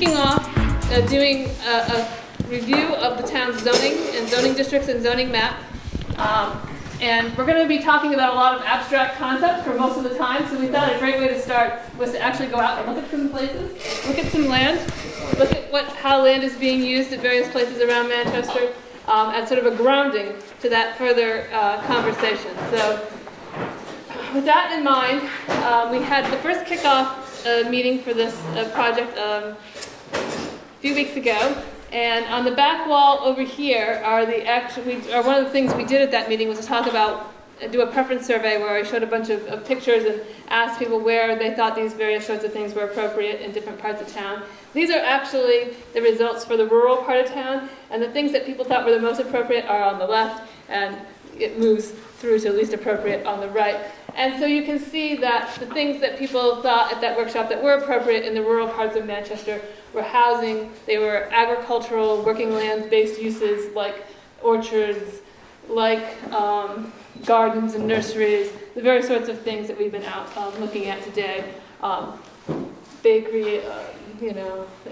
kicking off doing a review of the town's zoning and zoning districts and zoning map. And we're going to be talking about a lot of abstract concepts for most of the time, so we thought a great way to start was to actually go out and look at some places, look at some land, look at how land is being used at various places around Manchester, as sort of a grounding to that further conversation. So with that in mind, we had the first kickoff meeting for this project a few weeks ago. And on the back wall over here are one of the things we did at that meeting was to talk about, do a preference survey where I showed a bunch of pictures and asked people where they thought these various sorts of things were appropriate in different parts of town. These are actually the results for the rural part of town, and the things that people thought were the most appropriate are on the left, and it moves through to least appropriate on the right. And so you can see that the things that people thought at that workshop that were appropriate in the rural parts of Manchester were housing, they were agricultural, working land-based uses like orchards, like gardens and nurseries, the very sorts of things that we've been out looking at today. Bakery,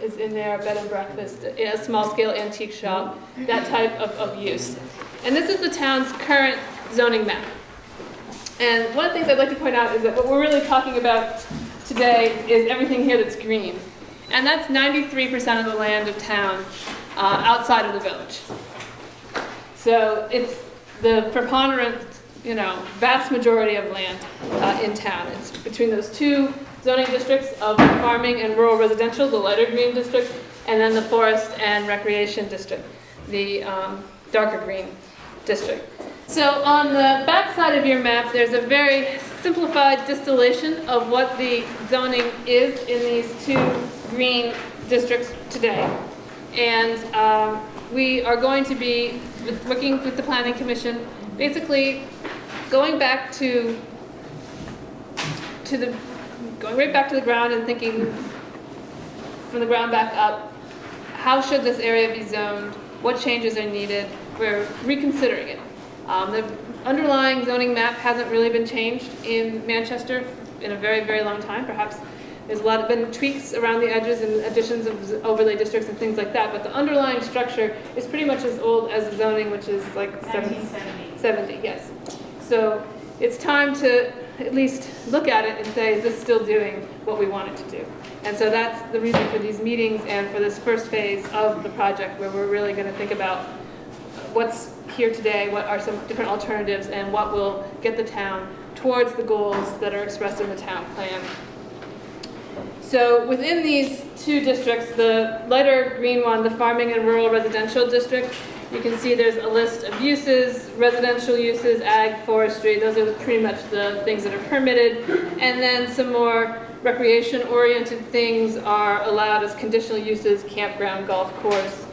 is in there, bed and breakfast, a small-scale antique shop, that type of use. And this is the town's current zoning map. And one of the things I'd like to point out is that what we're really talking about today is everything here that's green. And that's 93% of the land of town outside of the village. So it's the preponderant, vast majority of land in town. It's between those two zoning districts of farming and rural residential, the lighter green district, and then the forest and recreation district, the darker green district. So on the back side of your map, there's a very simplified distillation of what the zoning is in these two green districts today. And we are going to be working with the Planning Commission, basically going right back to the ground and thinking from the ground back up, how should this area be zoned? What changes are needed? We're reconsidering it. The underlying zoning map hasn't really been changed in Manchester in a very, very long time. Perhaps there's been tweaks around the edges and additions of overlay districts and things like that, but the underlying structure is pretty much as old as the zoning, which is like 1970, yes. So it's time to at least look at it and say, is this still doing what we want it to do? And so that's the reason for these meetings and for this first phase of the project, where we're really going to think about what's here today, what are some different alternatives, and what will get the town towards the goals that are expressed in the town plan. So within these two districts, the lighter green one, the farming and rural residential district, you can see there's a list of uses, residential uses, ag, forestry. Those are pretty much the things that are permitted. And then some more recreation-oriented things are allowed as conditional uses, campground, golf course,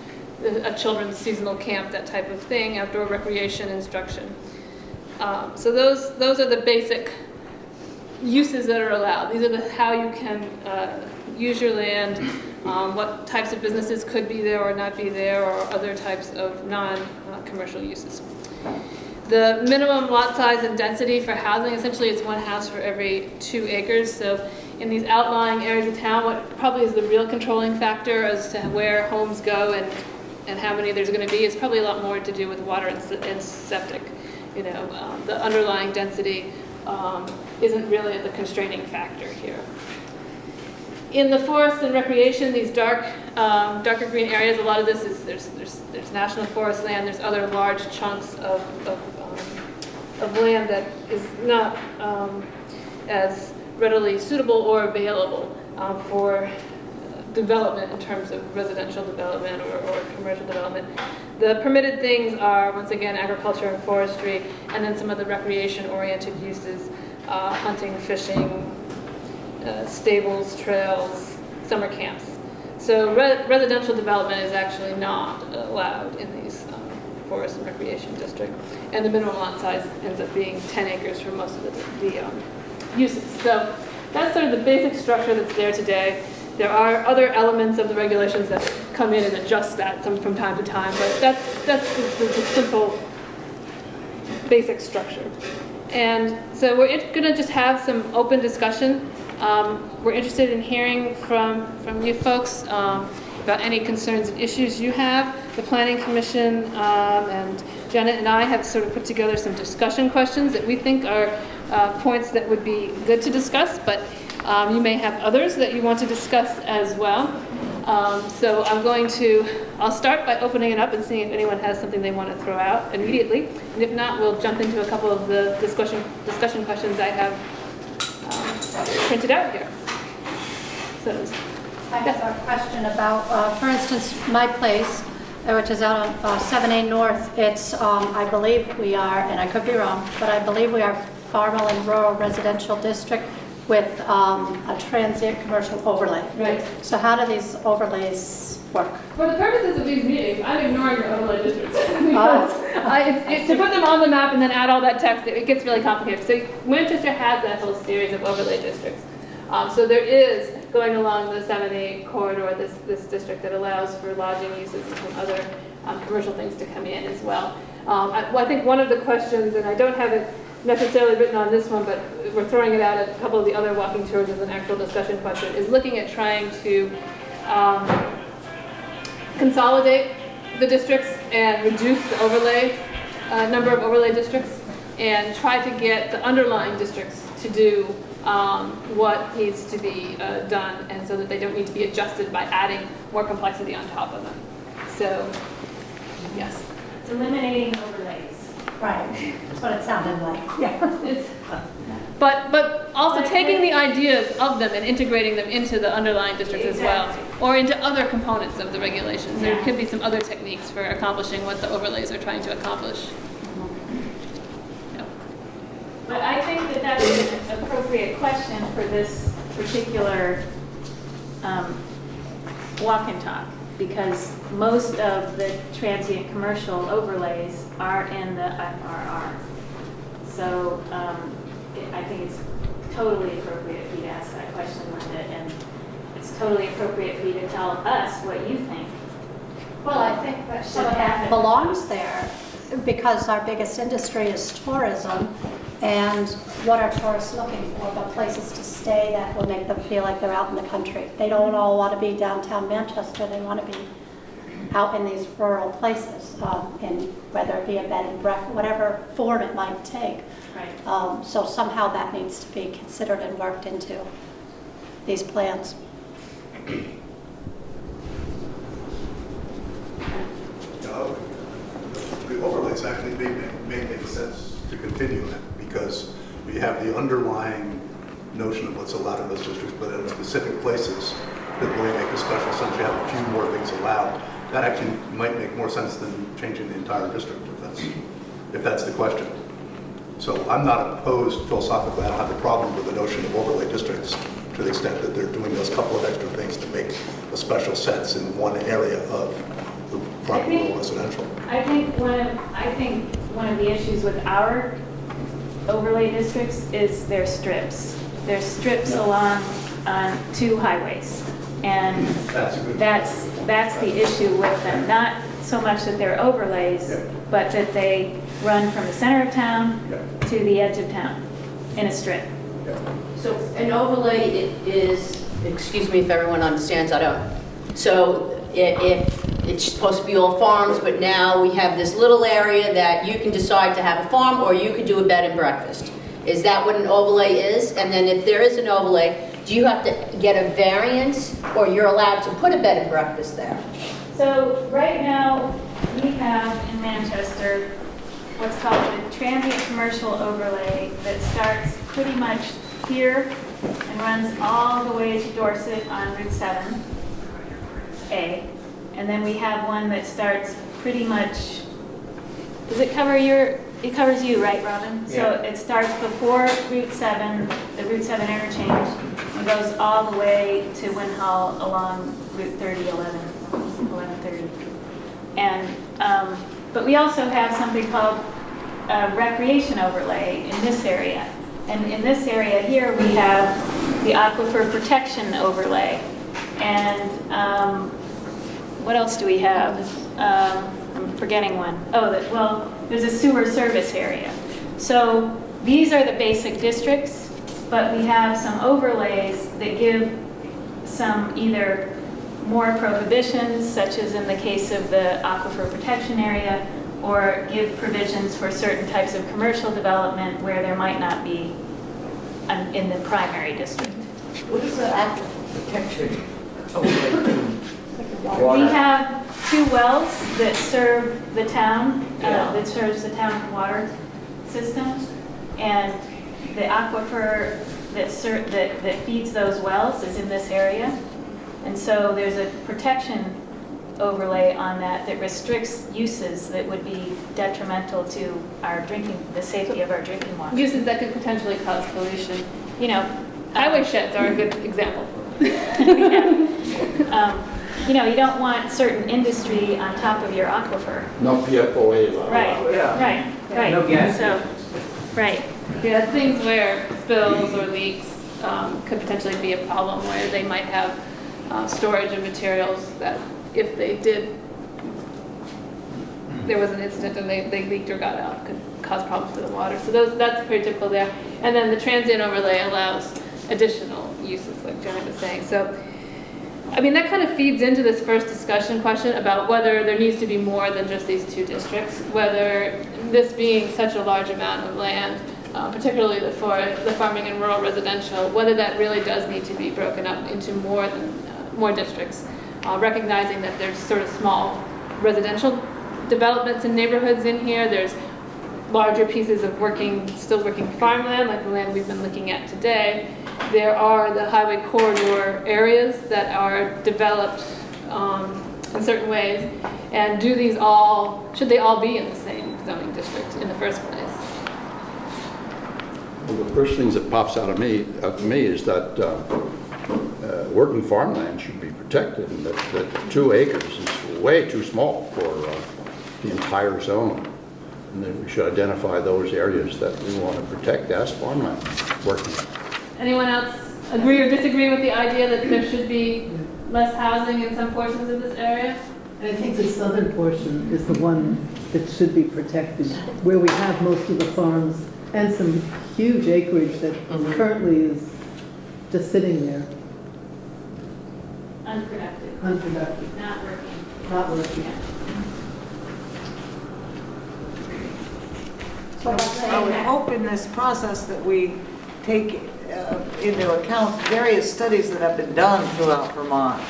a children's seasonal camp, that type of thing, outdoor recreation, instruction. So those are the basic uses that are allowed. These are how you can use your land, what types of businesses could be there or not be there, or other types of non-commercial uses. The minimum lot size and density for housing, essentially it's one house for every 2 acres. So in these outlying areas of town, what probably is the real controlling factor as to where homes go and how many there's going to be is probably a lot more to do with water and septic. The underlying density isn't really the constraining factor here. In the forest and recreation, these darker green areas, a lot of this is there's national forest land. There's other large chunks of land that is not as readily suitable or available for development in terms of residential development or commercial development. The permitted things are, once again, agriculture and forestry, and then some of the recreation-oriented uses, hunting, fishing, stables, trails, summer camps. So residential development is actually not allowed in these forest and recreation district, and the minimum lot size ends up being 10 acres for most of the uses. So that's sort of the basic structure that's there today. There are other elements of the regulations that come in and adjust that from time to time, but that's the simple basic structure. And so we're going to just have some open discussion We're interested in hearing from you folks about any concerns and issues you have. The Planning Commission and Janet and I have sort of put together some discussion questions that we think are points that would be good to discuss, but you may have others that you want to discuss as well. So I'll start by opening it up and seeing if anyone has something they want to throw out immediately. And if not, we'll jump into a couple of the discussion questions I have printed out here. So, I have a question about, for instance, my place, which is out on 7A North. It's, I believe we are, and I could be wrong, but I believe we are Farmland Rural Residential District with a transient commercial overlay. right. So how do these overlays work? For the purposes of these meetings, I'm ignoring your overlay districts because it's to put them on the map and then add all that text. It gets really complicated. So Manchester has that whole series of overlay districts. So there is, going along the 7A corridor, this district that allows for lodging uses and some other commercial things to come in as well. I think one of the questions, and I don't have it necessarily written on this one, but we're throwing it out at a couple of the other walking tours as an actual discussion question, is looking at trying to consolidate the districts and reduce the overlay number of overlay districts and try to get the underlying districts to do what needs to be done, and so that they don't need to be adjusted by adding more complexity on top of them. So, yes. It's eliminating overlays. Right, that's what it sounded like. Yeah. But also taking the ideas of them and integrating them into the underlying districts as well, or into other components of the regulations. There could be some other techniques for accomplishing what the overlays are trying to accomplish. But I think that that's an appropriate question for this particular walk and talk, because most of the transient commercial overlays are in the FRR. So I think it's totally appropriate for you to ask that question, Linda, and it's totally appropriate for you to tell us what you think. Well, I think that some of that belongs there because our biggest industry is tourism. And what are tourists looking for? But places to stay that will make them feel like they're out in the country. They don't all want to be downtown Manchester. They want to be out in these rural places, and whether it be a bed and breakfast, whatever form it might take. Right. So somehow that needs to be considered and worked into these plans. The overlays actually may make sense to continue that, because we have the underlying notion of what's allowed in those districts, but in specific places that really make a special sense. You have a few more things allowed. That actually might make more sense than changing the entire district, if that's the question. So I'm not opposed philosophically. I don't have a problem with the notion of overlay districts to the extent that they're doing those couple of extra things to make a special sense in one area of the rural residential. I think one of the issues with our overlay districts is their strips. There's strips along two highways, and that's the issue with them. Not so much that they're overlays, but that they run from the center of town to the edge of town in a strip. So an overlay is, excuse me if everyone understands, I don't. So if it's supposed to be all farms, but now we have this little area that you can decide to have a farm or you could do a bed and breakfast. Is that what an overlay is? And then if there is an overlay, do you have to get a variance or you're allowed to put a bed and breakfast there? So right now we have in Manchester what's called a transient commercial overlay that starts pretty much here and runs all the way to Dorset on Route 7A. And then we have one that starts pretty much, does it cover it covers you, right, Robin? Yeah. So it starts before Route 7, the Route 7 interchange, and goes all the way to Winhall along Route 1130. And, but we also have something called a recreation overlay in this area. And in this area here, we have the aquifer protection overlay. And what else do we have? I'm forgetting one. Oh, well, there's a sewer service area. So these are the basic districts. but we have some overlays that give some either more prohibitions, such as in the case of the aquifer protection area, or give provisions for certain types of commercial development where there might not be in the primary district. What is the aquifer protection overlay? We have 2 wells that serve the town, that serves the town water system, and the aquifer that feeds those wells is in this area. And so there's a protection overlay on that restricts uses that would be detrimental to our the safety of our drinking water. Uses that could potentially cause pollution. You know, Highway sheds are a good example. you know, you don't want certain industry on top of your aquifer. No PFOA allowed. Right, Yeah. right. No gas So, right. Yeah, things where spills or leaks could potentially be a problem, where they might have storage of materials that if there was an incident and they leaked or got out, could cause problems for the water. So that's pretty typical there. And then the transient overlay allows additional uses, like Jenny was saying. So, I mean, that kind of feeds into this first discussion question about whether there needs to be more than just these 2 districts, whether this being such a large amount of land, particularly for the farming and rural residential, whether that really does need to be broken up into more districts, recognizing that there's sort of small residential developments and neighborhoods in here. There's larger pieces of still working farmland, like the land we've been looking at today. There are the highway corridor areas that are developed in certain ways. And should they all be in the same zoning district in the first place? Well, the first things that pops out to me is that working farmland should be protected, and that 2 acres is way too small for the entire zone. And then we should identify those areas that we want to protect as farmland working. Anyone else agree or disagree with the idea that there should be less housing in some portions of this area? I think the southern portion is the one that should be protected, where we have most of the farms and some huge acreage that currently is just sitting there, Unproductive, unproductive, not working. not working. So let's say I would that- hope in this process that we take into account various studies that have been done throughout Vermont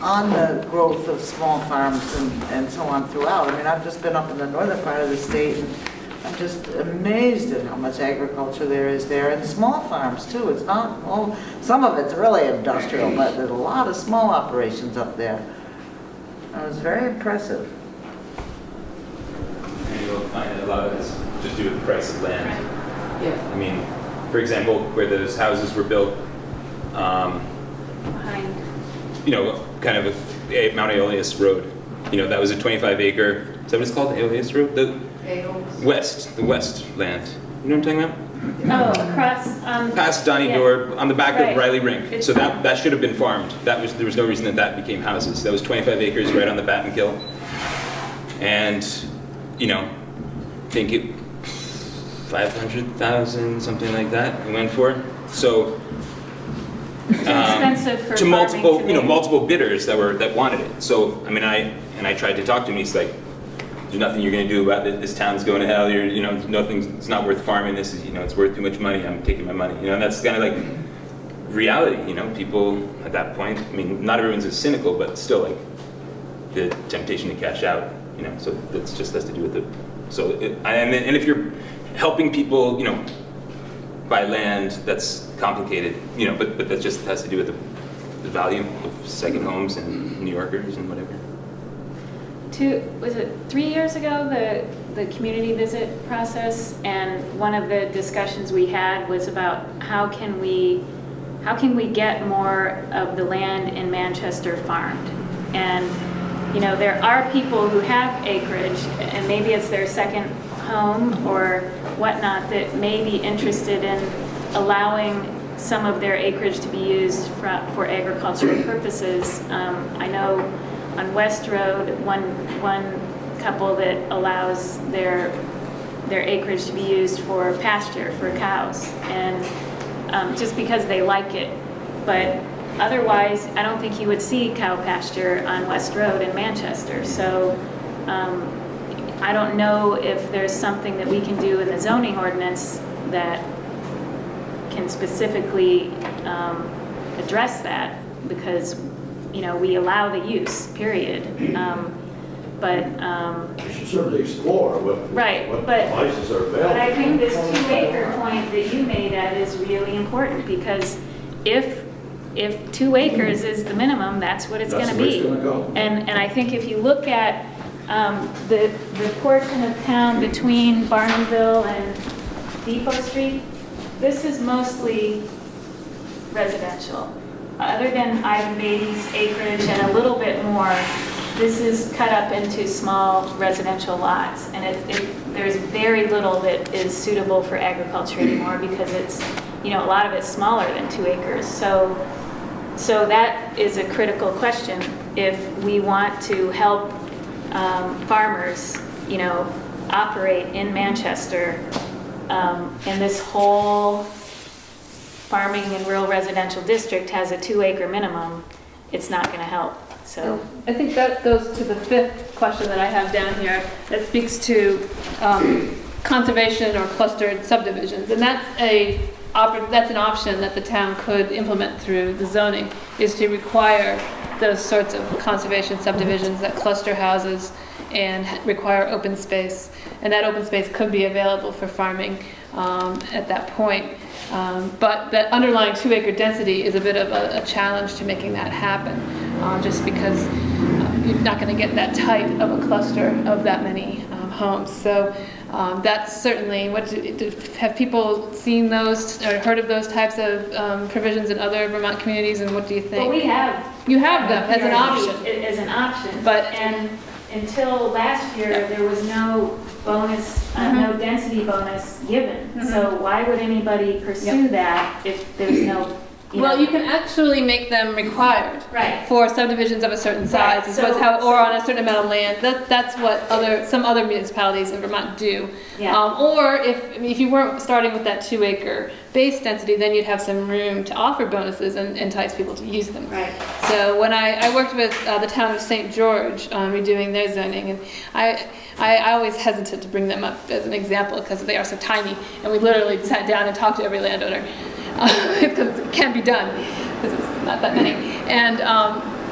on the growth of small farms and so on throughout. I mean, I've just been up in the northern part of the state, and I'm just amazed at how much agriculture there is there, and small farms too. It's not, well, some of it's really industrial, but there's a lot of small operations up there. It was very impressive. And you'll find that a lot of it has just to do with the price of land. Yeah. I mean, for example, where those houses were built, Behind. you know, kind of Mount Aeolus Road, you know, that was a 25-acre, is that what it's called, Aeolus Road? The west land. You know what I'm talking about? Oh, across. Past Donny yeah. Door, on the back Right. of Riley Rink. It's- So that should have been farmed. There was no reason that became houses. That was 25 acres right on the Battenkill. And, you know, I think it 500,000, something like that, it went for. So It's expensive for to farming multiple, today. multiple bidders that wanted it. So I mean, I tried to talk to him. He's like, "There's nothing you're going to do about it. This town's going to hell. It's not worth farming. This is, it's worth too much money. I'm taking my money." And that's kind of like reality. People at that point. I mean, not everyone's as cynical, but still, like the temptation to cash out. So that's just has to do with it. So and if you're helping people, buy land, that's complicated. But that just has to do with the value of second homes and New Yorkers and whatever. Was it 3 years ago, the community visit process, and one of the discussions we had was about how can we get more of the land in Manchester farmed. And there are people who have acreage, and maybe it's their second home or whatnot, that may be interested in allowing some of their acreage to be used for agricultural purposes. I know on West Road, one couple that allows their acreage to be used for pasture, for cows. And just because they like it. But otherwise, I don't think you would see cow pasture on West Road in Manchester. So I don't know if there's something that we can do in the zoning ordinance that can specifically address that, because, you know, we allow the use, period. But You should certainly explore right, what but devices are available. but I think this 2-acre point that you made, Ed, is really important, because if 2 acres is the minimum, that's what it's That's going to the way be. it's gonna go. And I think if you look at the portion of town between Barnumville and Depot Street, this is mostly residential. Other than Ivan Beatty's acreage and a little bit more, this is cut up into small residential lots, and there's very little that is suitable for agriculture anymore, because it's, you know, a lot of it's smaller than 2 acres. So that is a critical question. If we want to help farmers, you know, operate in Manchester, and this whole farming and rural residential district has a 2-acre minimum, it's not going to help. So I think that goes to the 5th question that I have down here that speaks to conservation or clustered subdivisions. And that's an option that the town could implement through the zoning, is to require those sorts of conservation subdivisions that cluster houses and require open space. And that open space could be available for farming at that point. But that underlying 2-acre density is a bit of a challenge to making that happen, just because you're not going to get that tight of a cluster of that many homes. So that's certainly, have people seen those or heard of those types of provisions in other Vermont communities, and what do you think? well, we have. You have them as an option. As an option. But- And until last year, there was no bonus, no density bonus given. So why would anybody pursue that if there's no, Well, you can actually make them required. Right. For subdivisions of a certain size, Right, is what's so- how, or on a certain amount of land. That's what some other municipalities in Vermont do. Yeah. Or if you weren't starting with that 2-acre base density, then you'd have some room to offer bonuses and entice people to use them. Right. So when I worked with the town of St. George on redoing their zoning, and I always hesitate to bring them up as an example because they are so tiny, and we literally sat down and talked to every landowner. Because it can be done, because it's not that many. And,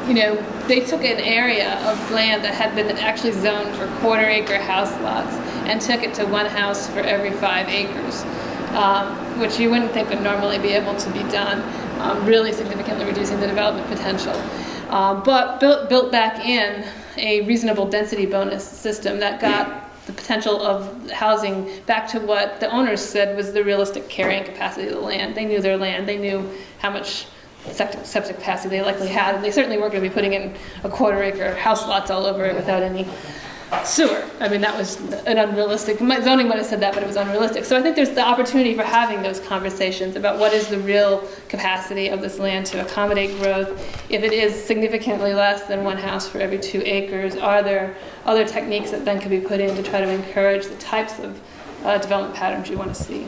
you know, they took an area of land that had been actually zoned for 1/4-acre house lots and took it to 1 house for every 5 acres, which you wouldn't think would normally be able to be done, really significantly reducing the development potential. But built back in a reasonable density bonus system that got the potential of housing back to what the owners said was the realistic carrying capacity of the land. They knew their land, they knew how much septic capacity they likely had, and they certainly weren't going to be putting in a 1/4-acre house lots all over it without any sewer. I mean, that was an unrealistic, zoning might have said that, but it was unrealistic. So I think there's the opportunity for having those conversations about what is the real capacity of this land to accommodate growth. If it is significantly less than 1 house for every 2 acres, are there other techniques that then could be put in to try to encourage the types of development patterns you want to see?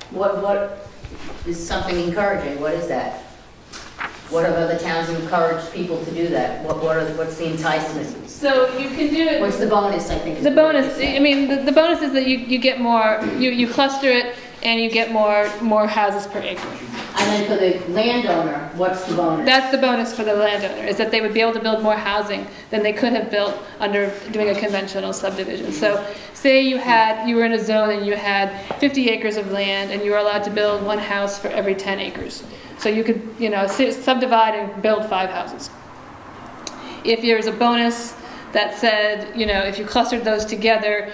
What is something encouraging? What is that? What have other towns encouraged people to do that? What's the enticement? So you can do it. What's the bonus, I think? Is The the word bonus, you said. I mean, the bonus is that you get more, you cluster it and you get more houses per acre. And then for the landowner, what's the bonus? That's the bonus for the landowner, is that they would be able to build more housing than they could have built under doing a conventional subdivision. So say you were in a zone and you had 50 acres of land and you were allowed to build 1 house for every 10 acres. So you could, you know, subdivide and build 5 houses. If there's a bonus that said, you know, if you clustered those together,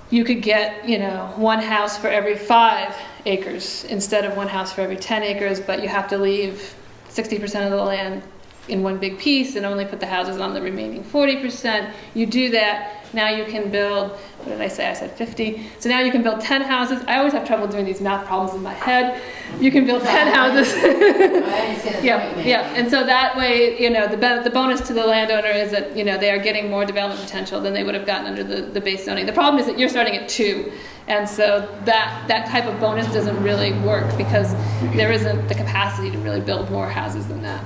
you could get, you know, 1 house for every 5 acres instead of 1 house for every 10 acres, but you have to leave 60% of the land in one big piece and only put the houses on the remaining 40%. You do that, now you can build, what did I say? I said 50. So now you can build 10 houses. I always have trouble doing these math problems in my head. You can build 10 houses. I understand the Yeah, point, man. yeah, and so that way, the bonus to the landowner is that, they are getting more development potential than they would have gotten under the base zoning. The problem is that you're starting at 2, and so that type of bonus doesn't really work because there isn't the capacity to really build more houses than that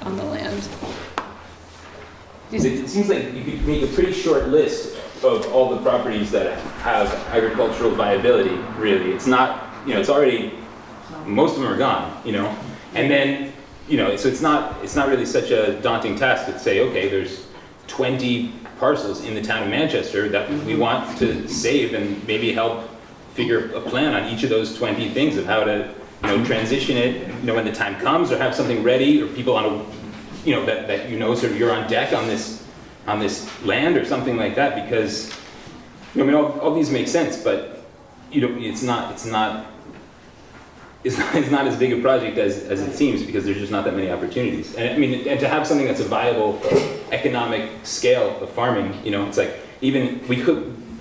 on the land. It seems like you could make a pretty short list of all the properties that have agricultural viability, really. It's not, it's already, most of them are gone, And then, so it's not really such a daunting task to say, okay, there's 20 parcels in the town of Manchester that we want to save and maybe help figure a plan on each of those 20 things of how to, transition it, when the time comes, or have something ready, or people on a, that sort of you're on deck on this land or something like that, because, all these make sense, but, it's not as big a project as it seems, because there's just not that many opportunities. And and to have something that's a viable economic scale of farming, it's like,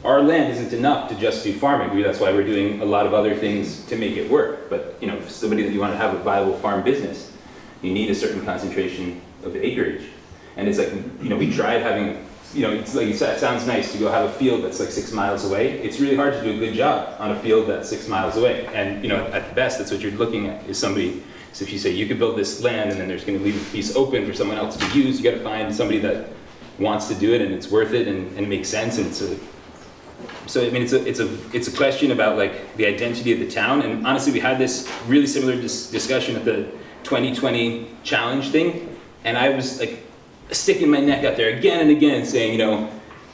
our land isn't enough to just do farming. That's why we're doing a lot of other things to make it work. But, for somebody that you want to have a viable farm business, you need a certain concentration of acreage. And it's like, we tried having, it's like you said, it sounds nice to go have a field that's like 6 miles away. It's really hard to do a good job on a field that's 6 miles away. And, at the best, that's what you're looking at, is somebody, so if you say you could build this land and then there's going to leave a piece open for someone else to use, you got to find somebody that wants to do it and it's worth it and makes sense. And it's a question about like the identity of the town. And honestly, we had this really similar discussion at the 2020 challenge thing. And I was like sticking my neck out there again and again saying,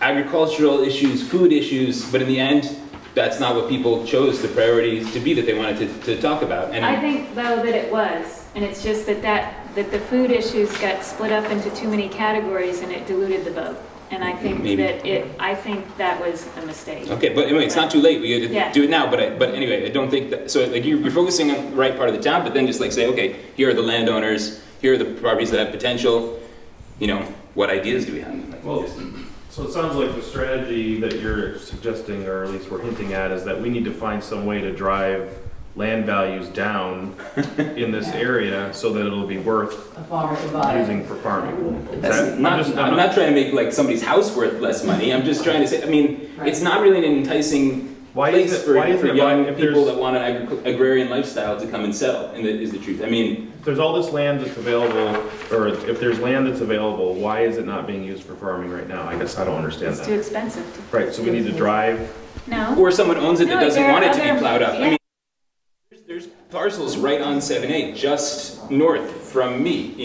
agricultural issues, food issues, but in the end, that's not what people chose the priorities to be that they wanted to talk about. And I think though that it was, and it's just that the food issues got split up into too many categories and it diluted the vote. And I think I think that was a mistake. Okay, but anyway, it's not too late. We got to Yeah. do it now. But anyway, I don't think that. So like you're focusing on the right part of the town, but then just like say, okay, here are the landowners. Here are the properties that have potential. What ideas do we have? Well, so it sounds like the strategy that you're suggesting, or at least we're hinting at, is that we need to find some way to drive land values down in this area so that it'll be worth A farmer to buy. using for farming. Is That's that- I'm not trying to make like somebody's house worth less money. I'm just trying to say. It's not really an enticing Why place is it- for why is it- young if people there's- that want an agrarian lifestyle to come and settle. Is the truth. If there's all this land that's available, or if there's land that's available, why is it not being used for farming right now? I guess I don't understand It's too that. expensive. Right, so we need to drive, No. Or someone owns it that No, doesn't there are want it to be other- plowed up. yeah. There's parcels right on 7A, just north from me,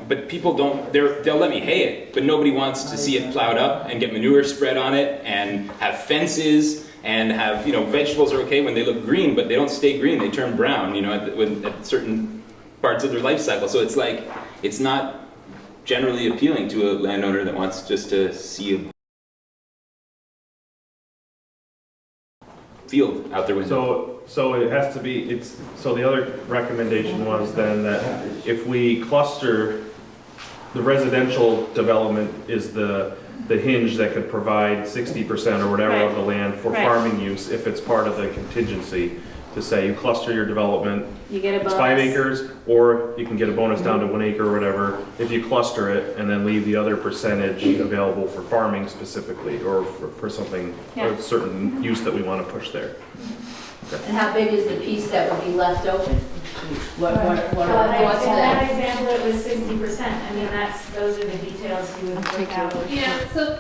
but people don't, they'll let me hay it, but nobody wants to see it plowed up and get manure spread on it and have fences and have, vegetables are okay when they look green, but they don't stay green, they turn brown, at certain parts of their life cycle. So it's like, it's not generally appealing to a landowner that wants just to see a field out their window. so it has to be, so the other recommendation was then that if we cluster, the residential development is the hinge that could provide 60% or whatever of the land for Right. farming use, if it's part of the contingency, to say you cluster your development, You get a it's bonus. 5 acres, or you can get a bonus down to 1 acre or whatever, if you cluster it and then leave the other percentage available for farming specifically, or for something, Yeah. a certain use that we want to push there. And how big is the piece that would be left open? What are the thoughts In on that that? example, it was 60%. Those are the details you would work out. Yeah, so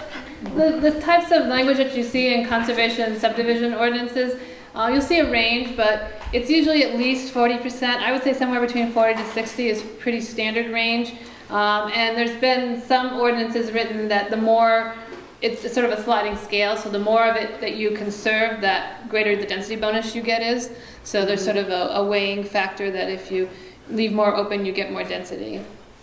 the types of language that you see in conservation subdivision ordinances, you'll see a range, but it's usually at least 40%. I would say somewhere between 40 to 60 is pretty standard range. And there's been some ordinances written that the more, it's sort of a sliding scale, so the more of it that you conserve, that greater the density bonus you get is. So there's sort of a weighing factor that if you leave more open, you get more density.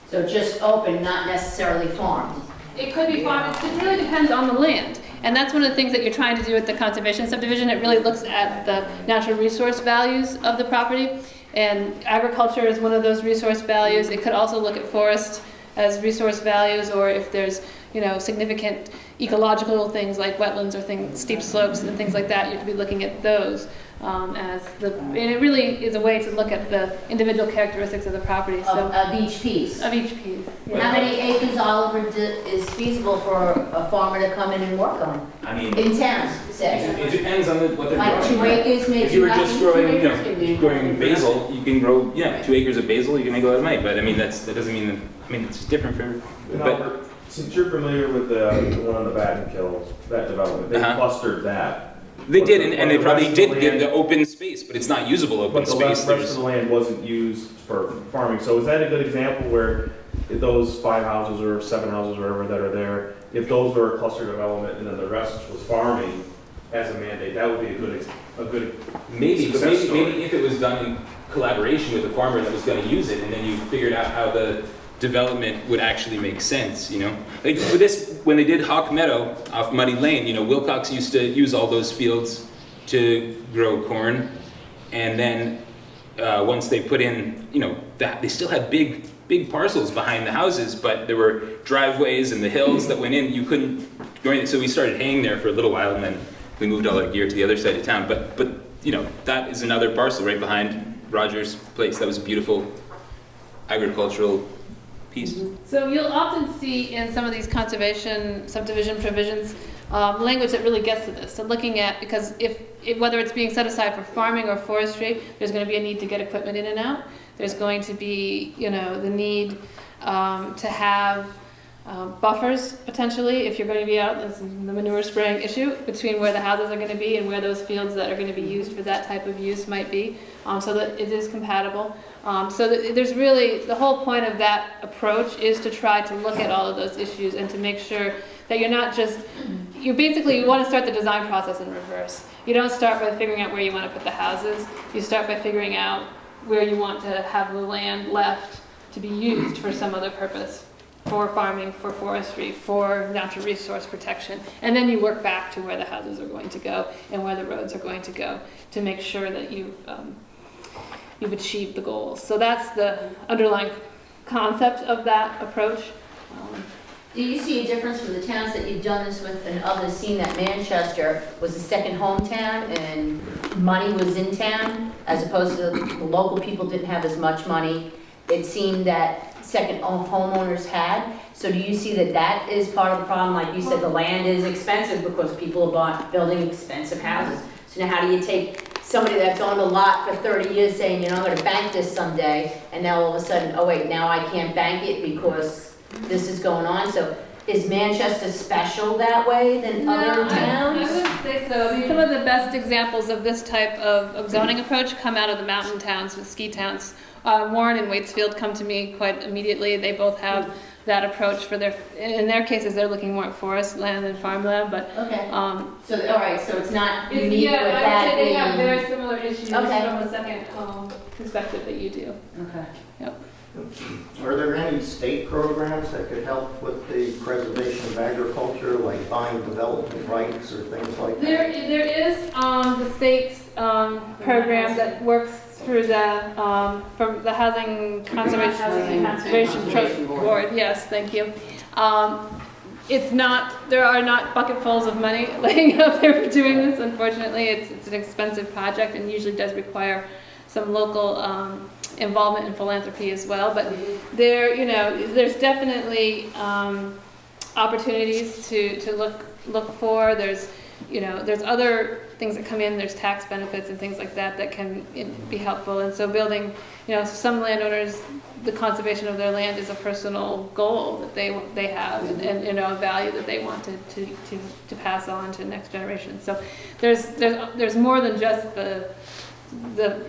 So just open, not necessarily farmed. It could be farmed, it really depends on the land. And that's one of the things that you're trying to do with the conservation subdivision. It really looks at the natural resource values of the property. And agriculture is one of those resource values. It could also look at forest as resource values, or if there's, significant ecological things like wetlands or things, steep slopes and things like that, you have to be looking at those and it really is a way to look at the individual characteristics of the property. So Of each piece. of each piece. How many acres, Oliver, is feasible for a farmer to come in and work on? I mean, In town, it say? depends on what they're Like growing. 2 acres, maybe If you were just nothing, growing, 2 you acres can be- know, growing basil, you can grow, 2 acres of basil, you can make a lot of money. But I mean, that doesn't mean that, I mean, it's different for, And but, Albert, since you're familiar with the one on the Batten Kill, that development, they Uh-huh. clustered that. they But did, the- and but they the probably rest of did the get land- the open space, but it's not usable open But the space. rest of the land wasn't used for farming, so is that a good example where those 5 houses or 7 houses or whatever that are there, if those were a cluster development and then the rest was farming as a mandate, that would be a good Maybe, but success story. maybe if it was done in collaboration with the farmer that was gonna use it, and then you figured out how the development would actually make sense, you know? Like for this, when they did Hawk Meadow off Muddy Lane, Wilcox used to use all those fields to grow corn, and then once they put in, that they still had big parcels behind the houses, but there were driveways and the hills that went in. You couldn't go in. So we started hanging there for a little while, and then we moved all our gear to the other side of town. But that is another parcel right behind Rogers Place. That was a beautiful agricultural piece. So you'll often see in some of these conservation subdivision provisions language that really gets to this. So looking at, because whether it's being set aside for farming or forestry, there's going to be a need to get equipment in and out. There's going to be, the need to have buffers potentially if you're going to be out. This is the manure spraying issue between where the houses are going to be and where those fields that are going to be used for that type of use might be, so that it is compatible. There's really, the whole point of that approach is to try to look at all of those issues and to make sure that you're not just, you want to start the design process in reverse. You don't start by figuring out where you want to put the houses. You start by figuring out where you want to have the land left to be used for some other purpose, for farming, for forestry, for natural resource protection. And then you work back to where the houses are going to go and where the roads are going to go to make sure that you've achieved the goals. So that's the underlying concept of that approach. Do you see a difference for the towns that you've done this with and others, seeing that Manchester was a second hometown and money was in town, as opposed to the local people didn't have as much money? It seemed that second homeowners had. So do you see that that is part of the problem? Like you said, the land is expensive because people are building expensive houses. So now how do you take somebody that's owned a lot for 30 years saying, I'm going to bank this someday, and now all of a sudden, oh wait, now I can't bank it because this is going on? So is Manchester special that way than other towns? I wouldn't say so. I mean, some of the best examples of this type of zoning approach come out of the mountain towns with ski towns. Warren and Waitsfield come to me quite immediately. They both have that approach for in their cases, they're looking more at forest land than farmland, but. Okay. So, all right, so it's not unique Yeah, with I that would say they being... have very similar issues Okay. from the second perspective that you do. Okay. Yep. Are there any state programs that could help with the preservation of agriculture, like buying development rights or things like that? There is the state's program that works through from the Housing Conservation Board. Yes, thank you. There are not bucketfuls of money laying out there for doing this. Unfortunately, it's an expensive project and usually does require some local involvement in philanthropy as well. But there's definitely opportunities to look for. There's other things that come in. There's tax benefits and things like that can be helpful. And so building, some landowners, the conservation of their land is a personal goal that they have and a value that they want to pass on to the next generation. So there's more than just the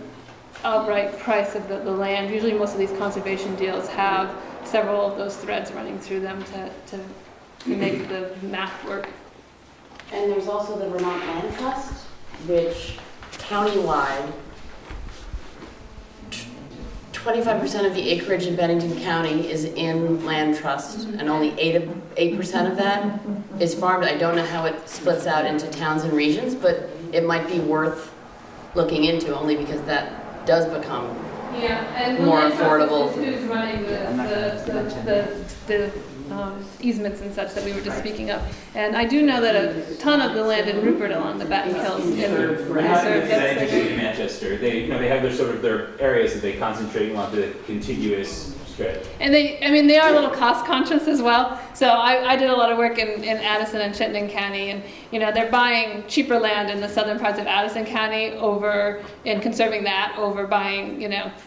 outright price of the land. Usually most of these conservation deals have several of those threads running through them to make the math work. And there's also the Vermont Land Trust, which countywide, 25% of the acreage in Bennington County is in land trust, and only 8% of that is farmed. I don't know how it splits out into towns and regions, but it might be worth looking into, only because that does become Yeah, and the More land trust affordable. is who's running the easements and such that we were just speaking of. And I do know that a ton of the land in Rupert along the Batten Hills is reserved. That's in Manchester. They, you know, they have their sort of their areas that they concentrate on the contiguous stretch. And they are a little cost conscious as well. So I did a lot of work in Addison and Chittenden County, and you know they're buying cheaper land in the southern parts of Addison County over and conserving that over buying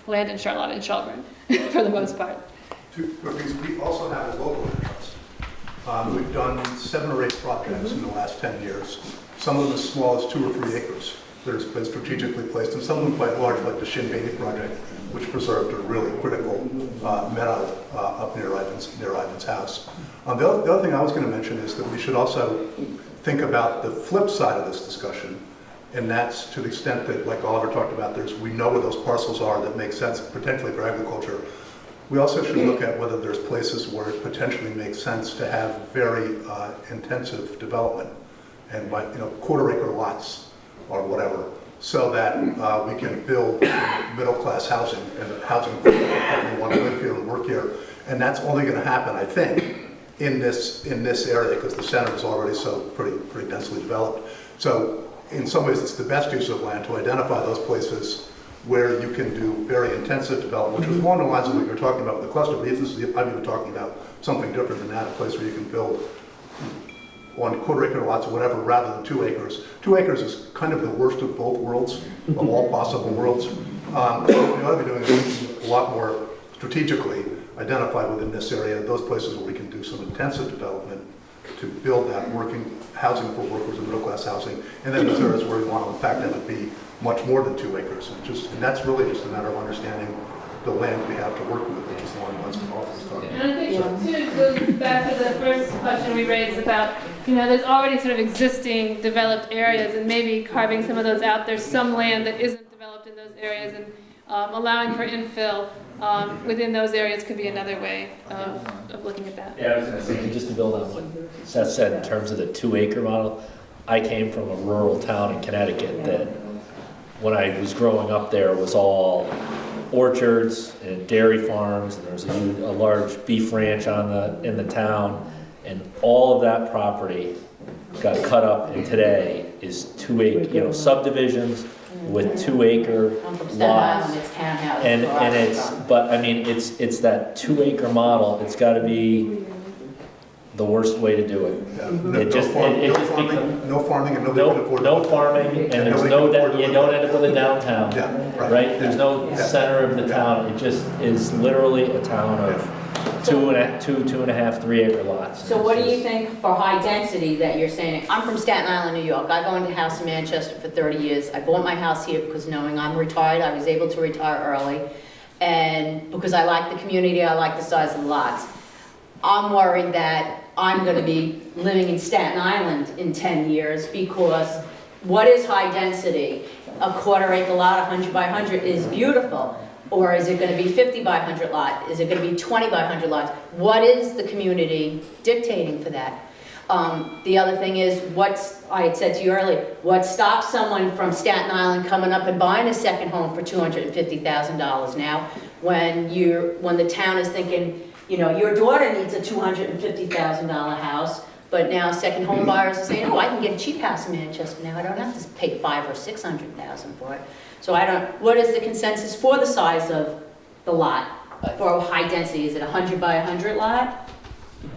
land in Charlotte and Shelburne for the most part. Because we also have a local interest. We've done 7 or 8 projects in the last 10 years. Some of them as small as 2 or 3 acres that has been strategically placed, and some of them quite large, like the Shin Baby project, which preserved a really critical meadow up near Ivan's house. The other thing I was going to mention is that we should also think about the flip side of this discussion, and that's to the extent that, like Oliver talked about, we know where those parcels are that make sense potentially for agriculture. We also should look at whether there's places where it potentially makes sense to have very intensive development, and by quarter-acre lots or whatever, so that we can build middle-class housing and housing for people who want to live here and work here. And that's only going to happen, I think, in this area because the center is already so pretty densely developed. So in some ways, it's the best use of land to identify those places where you can do very intensive development, which is along the lines of what you're talking about with the cluster. But I'm even talking about something different than that, a place where you can build on quarter-acre lots or whatever, rather than 2 acres. 2 acres is kind of the worst of both worlds, of all possible worlds. What we ought to be doing is a lot more strategically identify within this area those places where we can do some intensive development to build that working housing for workers and middle-class housing, and then there's areas where we want to, in fact, have it be much more than 2 acres. And that's really just a matter of understanding the land we have to work with, which is along the lines of all this talk. And I think too, it goes back to the first question we raised about, there's already sort of existing developed areas, and maybe carving some of those out. There's some land that isn't developed in those areas, and allowing for infill within those areas could be another way of looking at that. Yeah, I was going to say, just to build on what Seth said in terms of the 2-acre model, I came from a rural town in Connecticut that when I was growing up there was all orchards and dairy farms, and there was a large beef ranch in the town, and all of that property got cut up, and today is 2-acre subdivisions with 2-acre I'm from Staten Island, lots. it's townhouses. And it's that 2-acre model. It's got to be the worst way to do it. Yeah. No farming, and nobody can afford no farming, and there's you don't end up with a downtown. Yeah, right? There's no center of the town. It just is literally a town of 2.5, 3-acre lots. So what do you think for high density that you're saying? I'm from Staten Island, New York. I've owned a house in Manchester for 30 years. I bought my house here because knowing I'm retired, I was able to retire early. And because I like the community, I like the size of the lots. I'm worried that I'm going to be living in Staten Island in 10 years because what is high density? A quarter-acre lot, 100 by 100 is beautiful. Or is it going to be 50 by 100 lot? Is it going to be 20 by 100 lots? What is the community dictating for that? The other thing is, I had said to you earlier, what stops someone from Staten Island coming up and buying a second home for $250,000 now when the town is thinking, your daughter needs a $250,000 house, but now second home buyers are saying, oh, I can get a cheap house in Manchester now. I don't have to pay $500,000 or $600,000 for it. So what is the consensus for the size of the lot for high density? Is it 100 by 100 lot?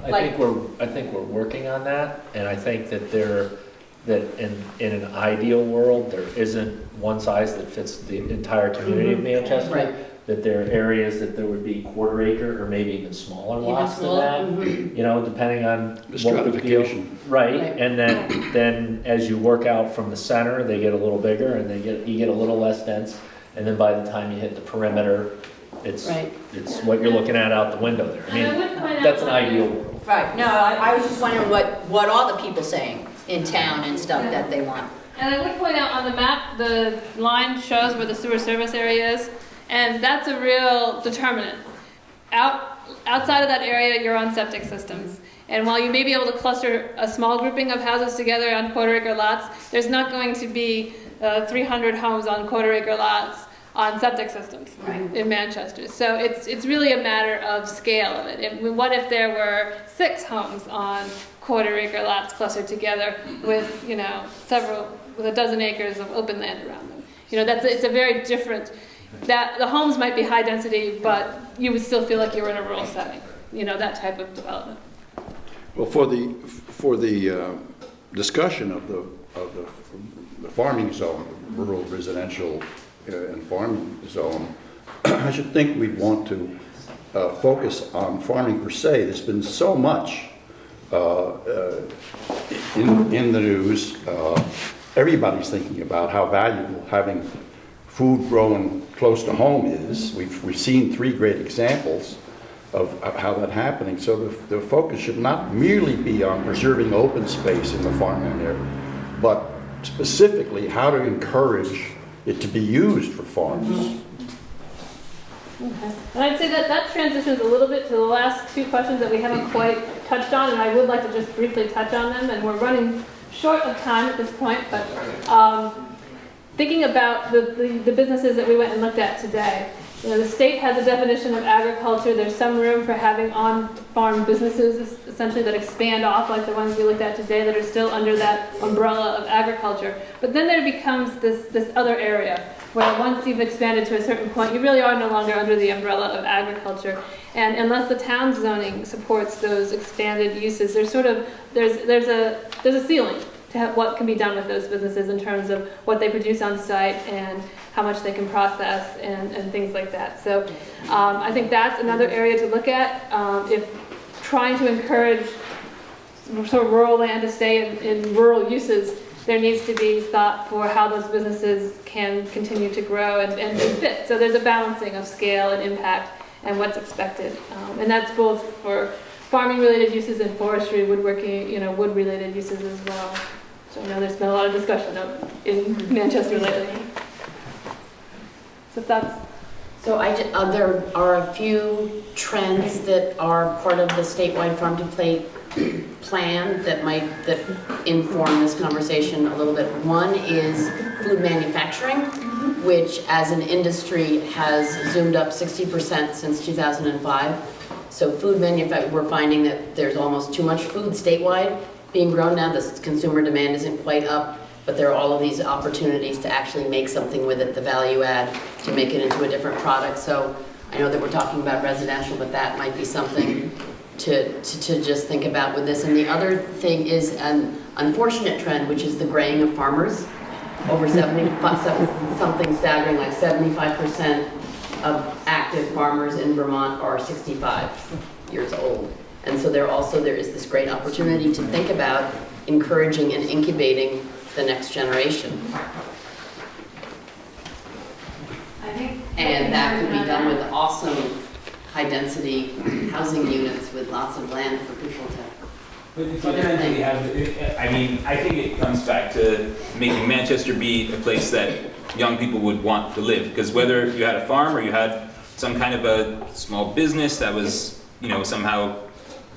I think we're working on that, and I think that in an ideal world there isn't one size that fits the entire community of Manchester. Right. That there are areas that there would be quarter-acre or maybe even smaller lots than that. Depending on The stratification. Right, and then as you work out from the center, they get a little bigger, and you get a little less dense, and then by the time you hit the perimeter, it's what you're looking at out the window there. I mean, that's an ideal world. Right. No, I was just wondering what are the people saying in town and stuff that they want. And I would point out on the map, the line shows where the sewer service area is, and that's a real determinant. Outside of that area, you're on septic systems. And while you may be able to cluster a small grouping of houses together on quarter-acre lots, there's not going to be 300 homes on quarter-acre lots on septic systems in Manchester. So it's really a matter of scale of it. And what if there were 6 homes on quarter-acre lots clustered together with, you know, with a dozen acres of open land around them? You know, it's a very different, that the homes might be high density, but you would still feel like you were in a rural setting, you know, that type of development. Well, for the discussion of the farming zone, rural residential and farming zone, I should think we'd want to focus on farming per se. There's been so much in the news. Everybody's thinking about how valuable having food grown close to home is. We've seen 3 great examples of how that's happening. So the focus should not merely be on preserving open space in the farmland area, but specifically how to encourage it to be used for farms. Okay. And I'd say that transitions a little bit to the last 2 questions that we haven't quite touched on, and I would like to just briefly touch on them, and we're running short of time at this point, but thinking about the businesses that we went and looked at today, you know, the state has a definition of agriculture. There's some room for having on-farm businesses essentially that expand off like the ones we looked at today that are still under that umbrella of agriculture. But then there becomes this other area where once you've expanded to a certain point, you really are no longer under the umbrella of agriculture. And unless the town zoning supports those expanded uses, there's a ceiling to what can be done with those businesses in terms of what they produce on site and how much they can process and things like that. So I think that's another area to look at if trying to encourage sort of rural land to stay in rural uses. There needs to be thought for how those businesses can continue to grow and fit. So there's a balancing of scale and impact and what's expected. And that's both for farming-related uses and forestry, woodworking, you know, wood-related uses as well. So I know there's been a lot of discussion in Manchester lately. So that's... So there are a few trends that are part of the statewide farm to plate plan that inform this conversation a little bit. One is food manufacturing, which as an industry has zoomed up 60% since 2005. So food manufacturing, we're finding that there's almost too much food statewide being grown now. The consumer demand isn't quite up, but there are all of these opportunities to actually make something with it, the value add, to make it into a different product. So I know that we're talking about residential, but that might be something to just think about with this. And the other thing is an unfortunate trend, which is the graying of farmers. Over 75, something staggering, like 75% of active farmers in Vermont are 65 years old. And so there is this great opportunity to think about encouraging and incubating the next generation. And that could be done with awesome high-density housing units with lots of land for people to... But fundamentally, I think it comes back to making Manchester be a place that young people would want to live. Because whether you had a farm or you had some kind of a small business that was, you know, somehow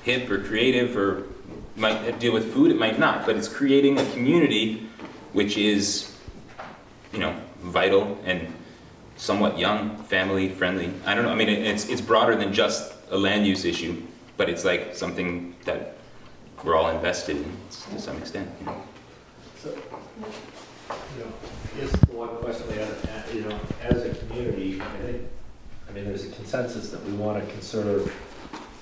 hip or creative or might deal with food, it might not. But it's creating a community which is, you know, vital and somewhat young, family friendly. I don't know. I mean, it's broader than just a land use issue, but it's like something that we're all invested in to some extent. You know? So, you know, just one question we have, you know, as a community, I mean, there's a consensus that we want to conserve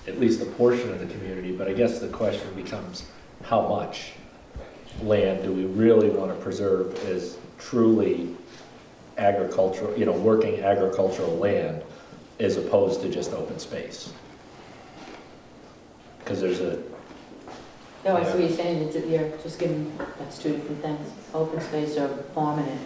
at least a portion of the community, but I guess the question becomes, how much land do we really want to preserve as truly agricultural, you know, working agricultural land, as opposed to just open space? Because there's a... No, I see what you're saying, you're just giving, that's 2 different things, open space or farming it.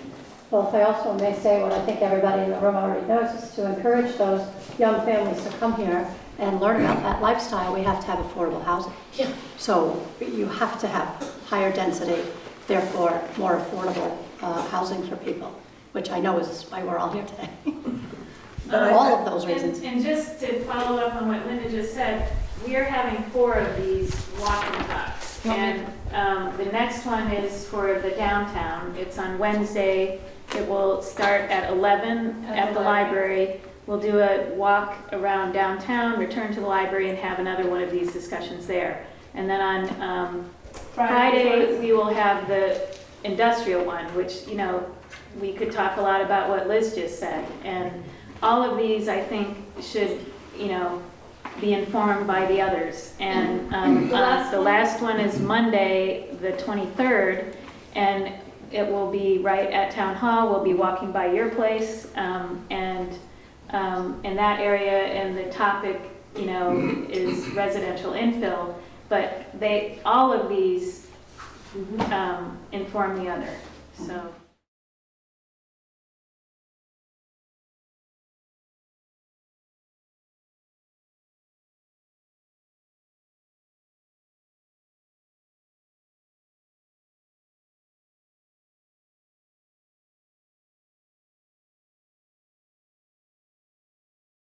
Well, if I also may say what I think everybody in the room already knows is to encourage those young families to come here and learn about that lifestyle, we have to have affordable housing. Yeah. So you have to have higher density, therefore more affordable housing for people, which I know is why we're all here today. All of those reasons. And just to follow up on what Linda just said, we are having 4 of these walk-in talks And the next one is for the downtown. It's on Wednesday. It will start at 11 at the library. We'll do a walk around downtown, return to the library, and have another one of these discussions there. And then on Friday, we will have the industrial one, which, you know, we could talk a lot about what Liz just said. And all of these, I think, should, you know, be informed by the others. And the last one is Monday, the 23rd, and it will be right at Town Hall. We'll be walking by your place, and in that area, and the topic, you know, is residential infill. But all of these inform the other, so.